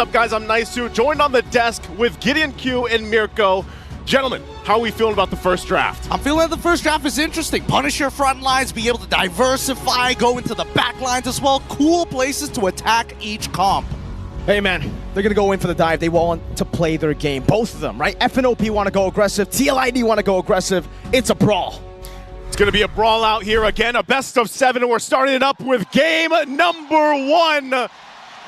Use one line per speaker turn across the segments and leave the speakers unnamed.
What's up, guys? I'm Nice2, joined on the desk with Gideon Q and Mirko. Gentlemen, how are we feeling about the first draft?
I'm feeling that the first draft is interesting. Punish your front lines, be able to diversify, go into the back lines as well. Cool places to attack each comp.
Hey man, they're gonna go in for the dive. They want to play their game, both of them, right? FNOP want to go aggressive, TLID want to go aggressive. It's a brawl.
It's going to be a brawl out here again, a best of 7, and we're starting it up with game number 1.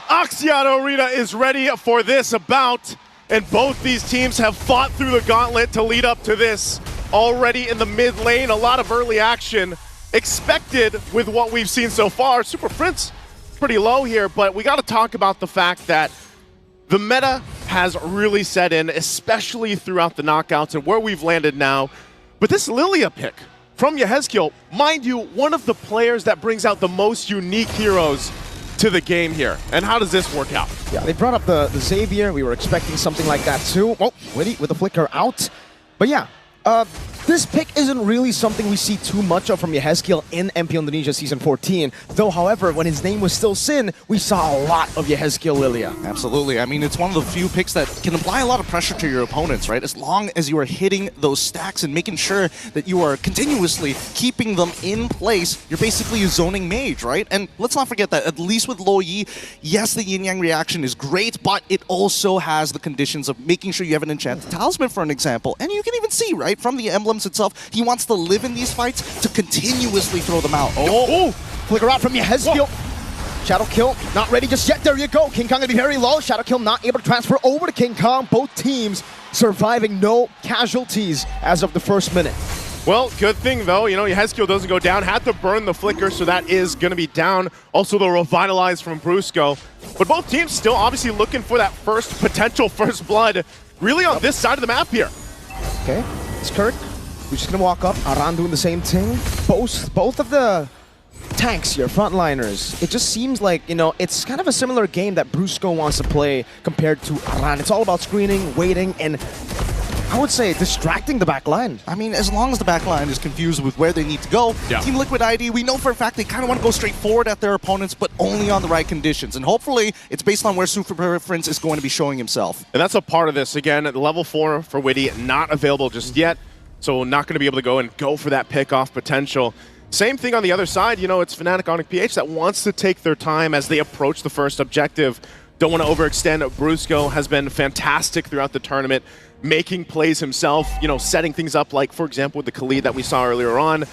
Oxiana Arena is ready for this bout, and both these teams have fought through the gauntlet to lead up to this. Already in the mid lane, a lot of early action expected with what we've seen so far. Super Prince pretty low here, but we got to talk about the fact that the meta has really set in, especially throughout the knockouts and where we've landed now. But this Lilia pick from Yehezkiel, mind you, one of the players that brings out the most unique heroes to the game here. And how does this work out?
Yeah, they brought up the Xavier. We were expecting something like that too. Oh, Witty with the flicker out. But yeah, this pick isn't really something we see too much of from Yehezkiel in MP Indonesia Season 14. Though, however, when his name was still Sin, we saw a lot of Yehezkiel Lilia.
Absolutely. I mean, it's one of the few picks that can apply a lot of pressure to your opponents, right? As long as you are hitting those stacks and making sure that you are continuously keeping them in place, you're basically a zoning mage, right? And let's not forget that, at least with Lo Yi, yes, the yin-yang reaction is great, but it also has the conditions of making sure you have an enchanted talisman, for an example. And you can even see, right, from the emblems itself, he wants to live in these fights to continuously throw them out.
Oh, flicker out from Yehezkiel. Shadow Kill, not ready just yet. There you go. King Kong gonna be very low. Shadow Kill not able to transfer over to King Kong. Both teams surviving, no casualties as of the first minute.
Well, good thing though, you know, Yehezkiel doesn't go down. Had to burn the flicker, so that is going to be down. Also the revitalize from Brusco. But both teams still obviously looking for that potential first blood, really on this side of the map here.
Okay, it's Kirk. We're just gonna walk up. Aran doing the same thing. Both of the tanks here, frontliners. It just seems like, you know, it's kind of a similar game that Brusco wants to play compared to Aran. It's all about screening, waiting, and I would say distracting the back line.
I mean, as long as the back line is confused with where they need to go, Team Liquid ID, we know for a fact they kind of want to go straight forward at their opponents, but only on the right conditions. And hopefully, it's based on where Super Prince is going to be showing himself.
And that's a part of this. Again, level 4 for Witty, not available just yet. So not going to be able to go for that pick-off potential. Same thing on the other side. You know, it's FNATIC ONIC PH that wants to take their time as they approach the first objective. Don't want to overextend. Brusco has been fantastic throughout the tournament, making plays himself, you know, setting things up like, for example, with the Khalid that we saw earlier on.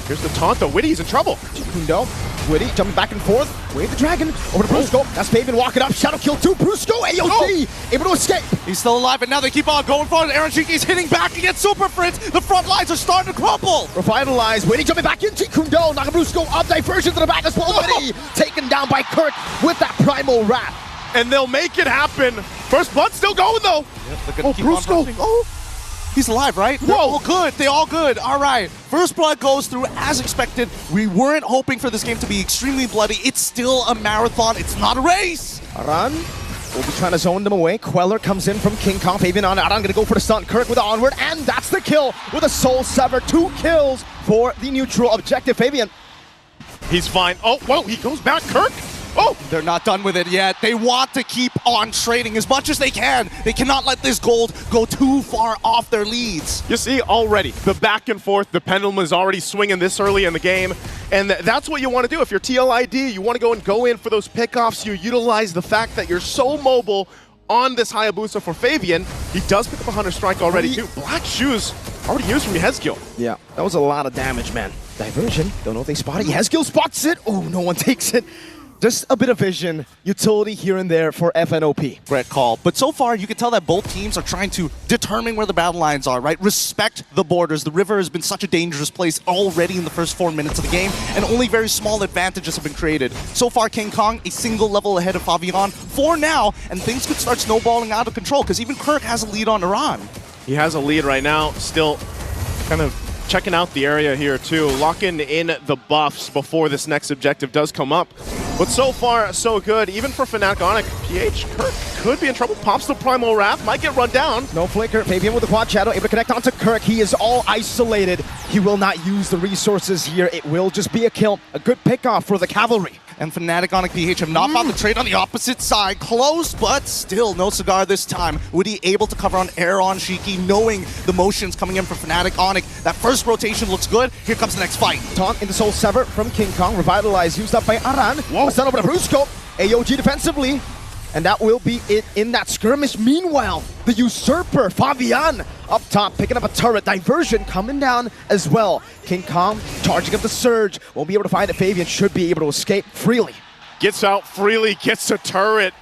Here's the taunt, though. Witty's in trouble.
Kundo, Witty jumping back and forth. Wave the dragon over to Brusco. That's Fabian walking up. Shadow Kill 2. Brusco, AOC, able to escape.
He's still alive, and now they keep on going forward. Aaron Shiki's hitting back against Super Prince. The front lines are starting to crumble.
Revitalize. Witty jumping back into Kundo. Naga Brusco up diversion to the back as well. Witty taken down by Kirk with that primal wrap.
And they'll make it happen. First blood still going, though.
Yep, Brusco. Oh, he's alive, right? They're all good. They're all good. All right. First blood goes through as expected. We weren't hoping for this game to be extremely bloody. It's still a marathon. It's not a race.
Aran will be trying to zone them away. Queller comes in from King Kong. Fabian on. Aran gonna go for the stun. Kirk with the onward, and that's the kill with a soul sever. 2 kills for the neutral objective. Fabian.
He's fine. Oh, whoa, he goes back. Kirk. Oh!
They're not done with it yet. They want to keep on trading as much as they can. They cannot let this gold go too far off their leads.
You see, already, the back and forth, the pendulum is already swinging this early in the game. And that's what you want to do. If you're TLID, you want to go in for those pickoffs. You utilize the fact that you're so mobile on this Hayabusa for Fabian. He does pick up a Hunter Strike already, too. Black Shoes already used from Yehezkiel.
Yeah, that was a lot of damage, man. Diversion. Don't know if they spot it. Yehezkiel spots it. Oh, no one takes it. Just a bit of vision, utility here and there for FNOP.
Great call. But so far, you can tell that both teams are trying to determine where the battle lines are, right? Respect the borders. The river has been such a dangerous place already in the first 4 minutes of the game, and only very small advantages have been created. So far, King Kong, a single level ahead of Favian for now, and things could start snowballing out of control, because even Kirk has a lead on Iran.
He has a lead right now, still kind of checking out the area here too, locking in the buffs before this next objective does come up. But so far, so good. Even for FNATIC ONIC, PH, Kirk could be in trouble. Pops the Primal Wrath, might get run down.
No flicker. Fabian with the Quad Shadow, able to connect onto Kirk. He is all isolated. He will not use the resources here. It will just be a kill. A good pickoff for the Cavalry.
and FNATIC ONIC PH have not found the trade on the opposite side. Close, but still no cigar this time. Woody able to cover on Aaron Shiki, knowing the motions coming in from FNATIC ONIC. That first rotation looks good. Here comes the next fight.
Taunt into Soul Sever from King Kong. Revitalize used up by Aran. Whoa. Sent over to Brusco. AOG defensively. And that will be it in that skirmish. Meanwhile, the Usurper, Fabian, up top, picking up a turret. Diversion coming down as well. King Kong charging up the Surge. Won't be able to find it. Fabian should be able to escape freely.
Gets out freely, gets a turret.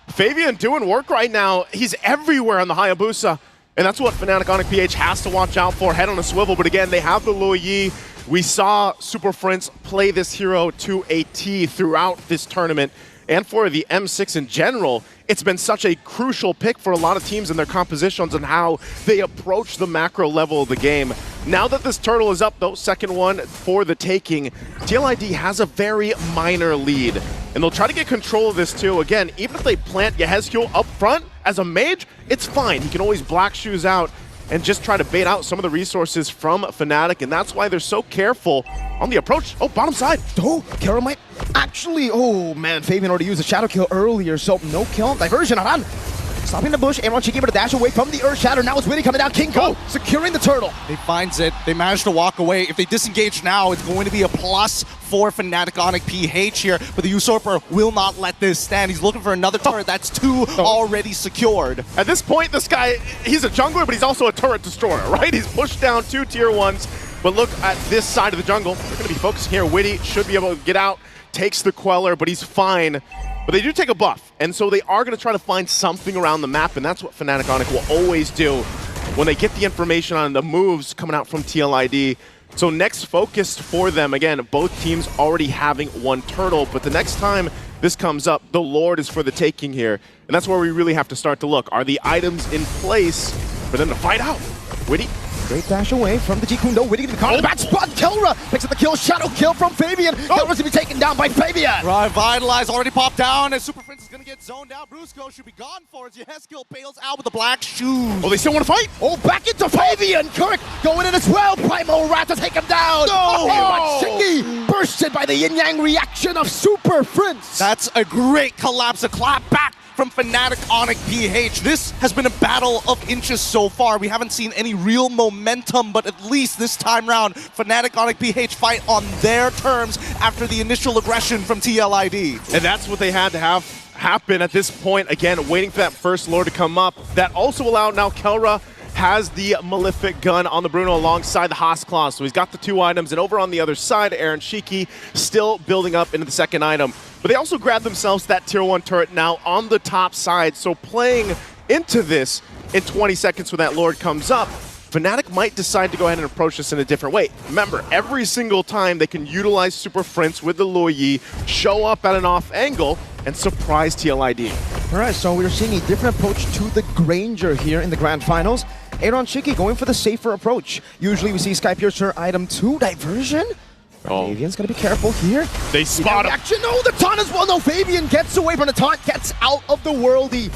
Fabian doing work right now. He's everywhere on the Hayabusa. And that's what FNATIC ONIC PH has to watch out for. Head on a swivel, but again, they have the Luo Yi. We saw Super Prince play this hero to a T throughout this tournament. And for the M6 in general, it's been such a crucial pick for a lot of teams in their compositions and how they approach the macro level of the game. Now that this turtle is up, though, second one for the taking, TLID has a very minor lead. And they'll try to get control of this too. Again, even if they plant Yehezkiel up front as a mage, it's fine. He can always Black Shoes out and just try to bait out some of the resources from Fnatic, and that's why they're so careful on the approach. Oh, bottom side.
Oh, Kara might actually, oh man, Fabian already used a shadow kill earlier, so no kill. Diversion, Aran. Stopping the bush, Aaron Shiki able to dash away from the Earth Shatter. Now it's Winnie coming down. King Kong securing the turtle.
They finds it. They managed to walk away. If they disengage now, it's going to be a plus for FNATIC ONIC PH here. But the Usurper will not let this stand. He's looking for another turret. That's two already secured.
At this point, this guy, he's a jungler, but he's also a turret destroyer, right? He's pushed down 2 tier 1s. But look at this side of the jungle. They're going to be focusing here. Witty should be able to get out, takes the Queller, but he's fine. But they do take a buff, and so they are going to try to find something around the map, and that's what FNATIC ONIC will always do when they get the information on the moves coming out from TLID. So next focused for them, again, both teams already having 1 turtle, but the next time this comes up, the Lord is for the taking here. And that's where we really have to start to look. Are the items in place for them to fight out? Witty.
Great dash away from the Jikundo. Witty gonna be caught in the back spot. Kelra picks up the kill. Shadow kill from Fabian. Kelra's gonna be taken down by Fabian.
Revitalize already popped down as Super Prince is gonna get zoned out. Brusco should be gone for it. Yehezkiel bails out with the Black Shoes.
Oh, they still want to fight?
Oh, back into Fabian. Kirk going in as well. Primal Rat to take him down.
No!
Shiki bursted by the yin-yang reaction of Super Prince.
That's a great collapse. A clap back from FNATIC ONIC PH. This has been a battle of inches so far. We haven't seen any real momentum, but at least this time round, FNATIC ONIC PH fight on their terms after the initial aggression from TLID.
And that's what they had to have happen at this point. Again, waiting for that first Lord to come up. That also allowed now Kelra has the Malefic gun on the Bruno alongside the Haas Claw. So he's got the 2 items, and over on the other side, Aaron Shiki still building up into the second item. But they also grabbed themselves that tier 1 turret now on the top side. So playing into this in 20 seconds when that Lord comes up, Fnatic might decide to go ahead and approach this in a different way. Remember, every single time they can utilize Super Prince with the Luo Yi, show up at an off angle, and surprise TLID.
All right, so we're seeing a different approach to the Granger here in the Grand Finals. Aaron Shiki going for the safer approach. Usually we see Skypiercer item 2, Diversion. Fabian's gonna be careful here.
They spot him.
Action, no, the taunt as well. No, Fabian gets away from the taunt, gets out of the worldy.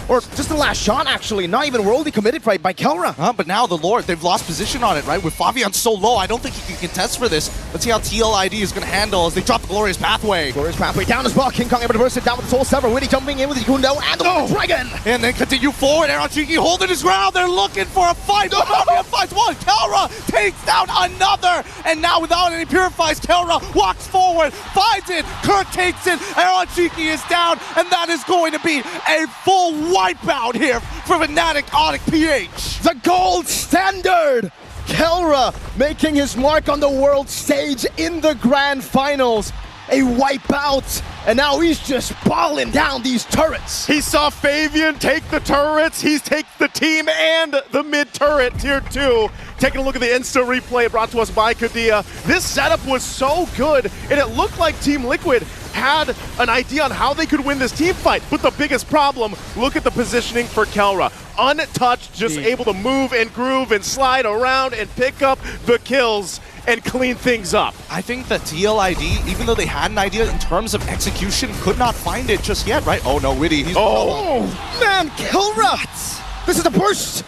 Or just the last shot, actually. Not even worldy committed by Kelra.
But now the Lord, they've lost position on it, right? With Fabian so low, I don't think he can contest for this. Let's see how TLID is going to handle as they drop the Glorious Pathway.
Glorious Pathway down as well. King Kong able to burst it down with the Soul Sever. Witty jumping in with the Kundo and the Dragon.
And then continue forward. Aaron Shiki holding his ground. They're looking for a fight. Fabian fights one. Kelra takes down another. And now without any purifies, Kelra walks forward, finds it. Kirk takes it. Aaron Shiki is down. And that is going to be a full wipeout here for FNATIC ONIC PH.
The gold standard! Kelra making his mark on the world stage in the Grand Finals. A wipeout, and now he's just balling down these turrets.
He saw Fabian take the turrets, he takes the team and the mid turret, tier 2. Taking a look at the Insta replay brought to us by Kadia. This setup was so good, and it looked like Team Liquid had an idea on how they could win this team fight. But the biggest problem, look at the positioning for Kelra. Untouched, just able to move and groove and slide around and pick up the kills and clean things up.
I think that TLID, even though they had an idea in terms of execution, could not find it just yet, right? Oh no, Witty. He's
man, Kelra! This is the burst!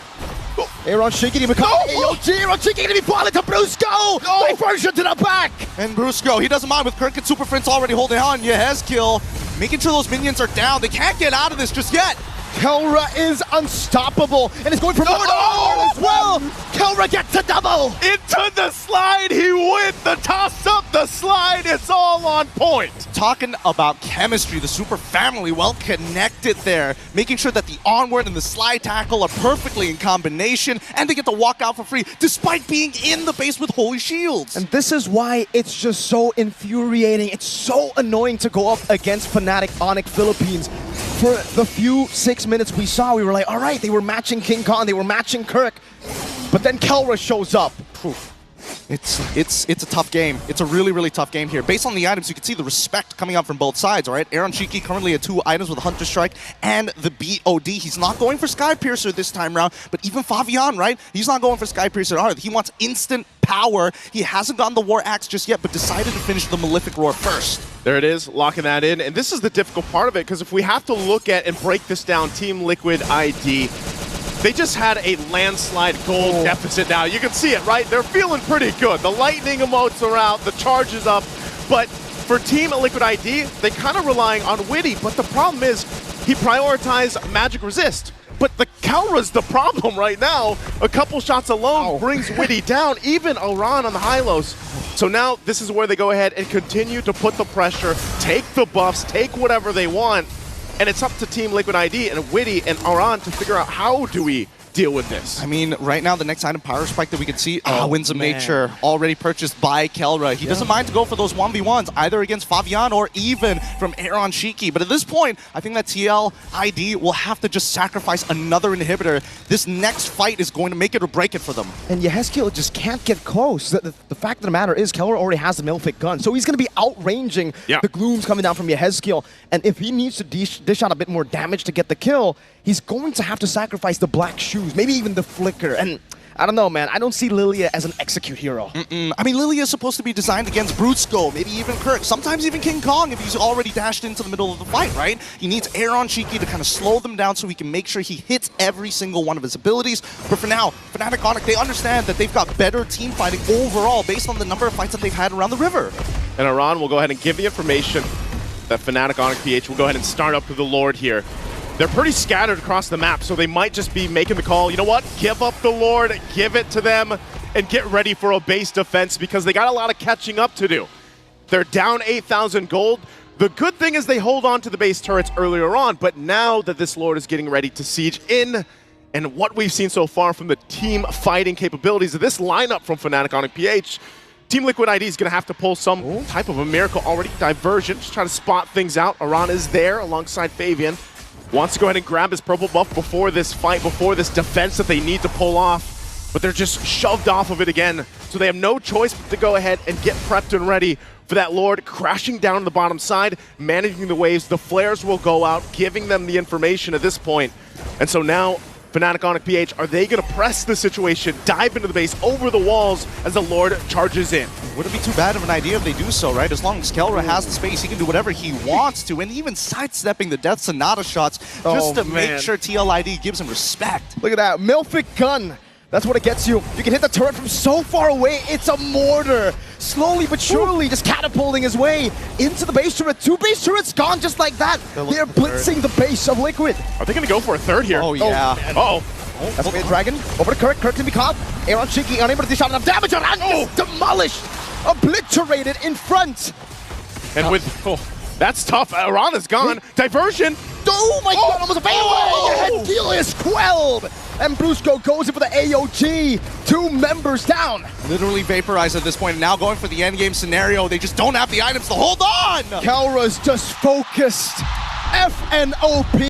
Aaron Shiki become AOG. Aaron Shiki gonna be falling to Brusco. Diversion to the back.
And Brusco, he doesn't mind with Kirk and Super Prince already holding on. Yehezkiel making sure those minions are down. They can't get out of this just yet.
Kelra is unstoppable and is going for more as well. Kelra gets a double.
Into the slide, he went. The toss up, the slide, it's all on point.
Talking about chemistry, the Super family well connected there, making sure that the onward and the slide tackle are perfectly in combination, and they get to walk out for free despite being in the base with holy shields.
And this is why it's just so infuriating. It's so annoying to go up against FNATIC ONIC Philippines. For the few 6 minutes we saw, we were like, all right, they were matching King Kong, they were matching Kirk, but then Kelra shows up.
It's a tough game. It's a really, really tough game here. Based on the items, you can see the respect coming out from both sides, all right? Aaron Shiki currently at 2 items with Hunter Strike and the BOD. He's not going for Sky Piercer this time around, but even Favian, right? He's not going for Sky Piercer either. He wants instant power. He hasn't gotten the War Axe just yet, but decided to finish the Malefic Roar first.
There it is, locking that in. And this is the difficult part of it, because if we have to look at and break this down, Team Liquid ID, they just had a landslide gold deficit now. You can see it, right? They're feeling pretty good. The lightning emotes are out, the charge is up. But for Team Liquid ID, they kind of relying on Witty. But the problem is, he prioritized Magic Resist. But the Kelra's the problem right now. A couple shots alone brings Witty down, even Aran on the high-lows. So now this is where they go ahead and continue to put the pressure, take the buffs, take whatever they want. And it's up to Team Liquid ID and Witty and Aran to figure out how do we deal with this.
I mean, right now, the next item, Power Spike, that we can see, Winds of Nature, already purchased by Kelra. He doesn't mind to go for those 1v1s, either against Favian or even from Aaron Shiki. But at this point, I think that TL ID will have to just sacrifice another inhibitor. This next fight is going to make it or break it for them.
And Yehezkiel just can't get close. The fact of the matter is, Kelra already has the Malefic gun, so he's going to be outranging the glooms coming down from Yehezkiel. And if he needs to dish out a bit more damage to get the kill, he's going to have to sacrifice the black shoes, maybe even the flicker. And I don't know, man. I don't see Lilia as an execute hero.
I mean, Lilia is supposed to be designed against Brusco, maybe even Kirk, sometimes even King Kong if he's already dashed into the middle of the fight, right? He needs Aaron Shiki to kind of slow them down so he can make sure he hits every single one of his abilities. But for now, FNATIC ONIC, they understand that they've got better team fighting overall based on the number of fights that they've had around the river.
And Aran will go ahead and give the information that FNATIC ONIC PH will go ahead and start up with the Lord here. They're pretty scattered across the map, so they might just be making the call, you know what, give up the Lord, give it to them, and get ready for a base defense because they got a lot of catching up to do. They're down 8,000 gold. The good thing is they hold on to the base turrets earlier on, but now that this Lord is getting ready to siege in, and what we've seen so far from the team fighting capabilities of this lineup from FNATIC ONIC PH, Team Liquid ID is going to have to pull some type of a miracle already. Diversion, just trying to spot things out. Aran is there alongside Favian. Wants to go ahead and grab his purple buff before this fight, before this defense that they need to pull off. But they're just shoved off of it again. So they have no choice but to go ahead and get prepped and ready for that Lord crashing down on the bottom side, managing the waves. The flares will go out, giving them the information at this point. And so now, FNATIC ONIC PH, are they going to press the situation, dive into the base, over the walls as the Lord charges in?
Wouldn't be too bad of an idea if they do so, right? As long as Kelra has the space, he can do whatever he wants to, and even sidestepping the Death Sonata shots just to make sure TLID gives him respect.
Look at that, Malefic gun. That's what it gets you. You can hit the turret from so far away. It's a mortar. Slowly but surely just catapulting his way into the base turret. 2 base turrets gone just like that. They're blitzing the base of Liquid.
Are they going to go for a third here?
Oh, yeah.
That's okay, Dragon. Over to Kirk. Kirk can be caught. Aaron Shiki unable to dish out enough damage. Aran is demolished. Obliterated in front.
And with... that's tough. Aran is gone. Diversion.
Oh my god, almost a fadeaway! Yehezkiel is quelled! And Brusco goes in for the AOG. 2 members down.
Literally vaporized at this point, and now going for the endgame scenario. They just don't have the items to hold on!
Kelra's just focused. FNOP.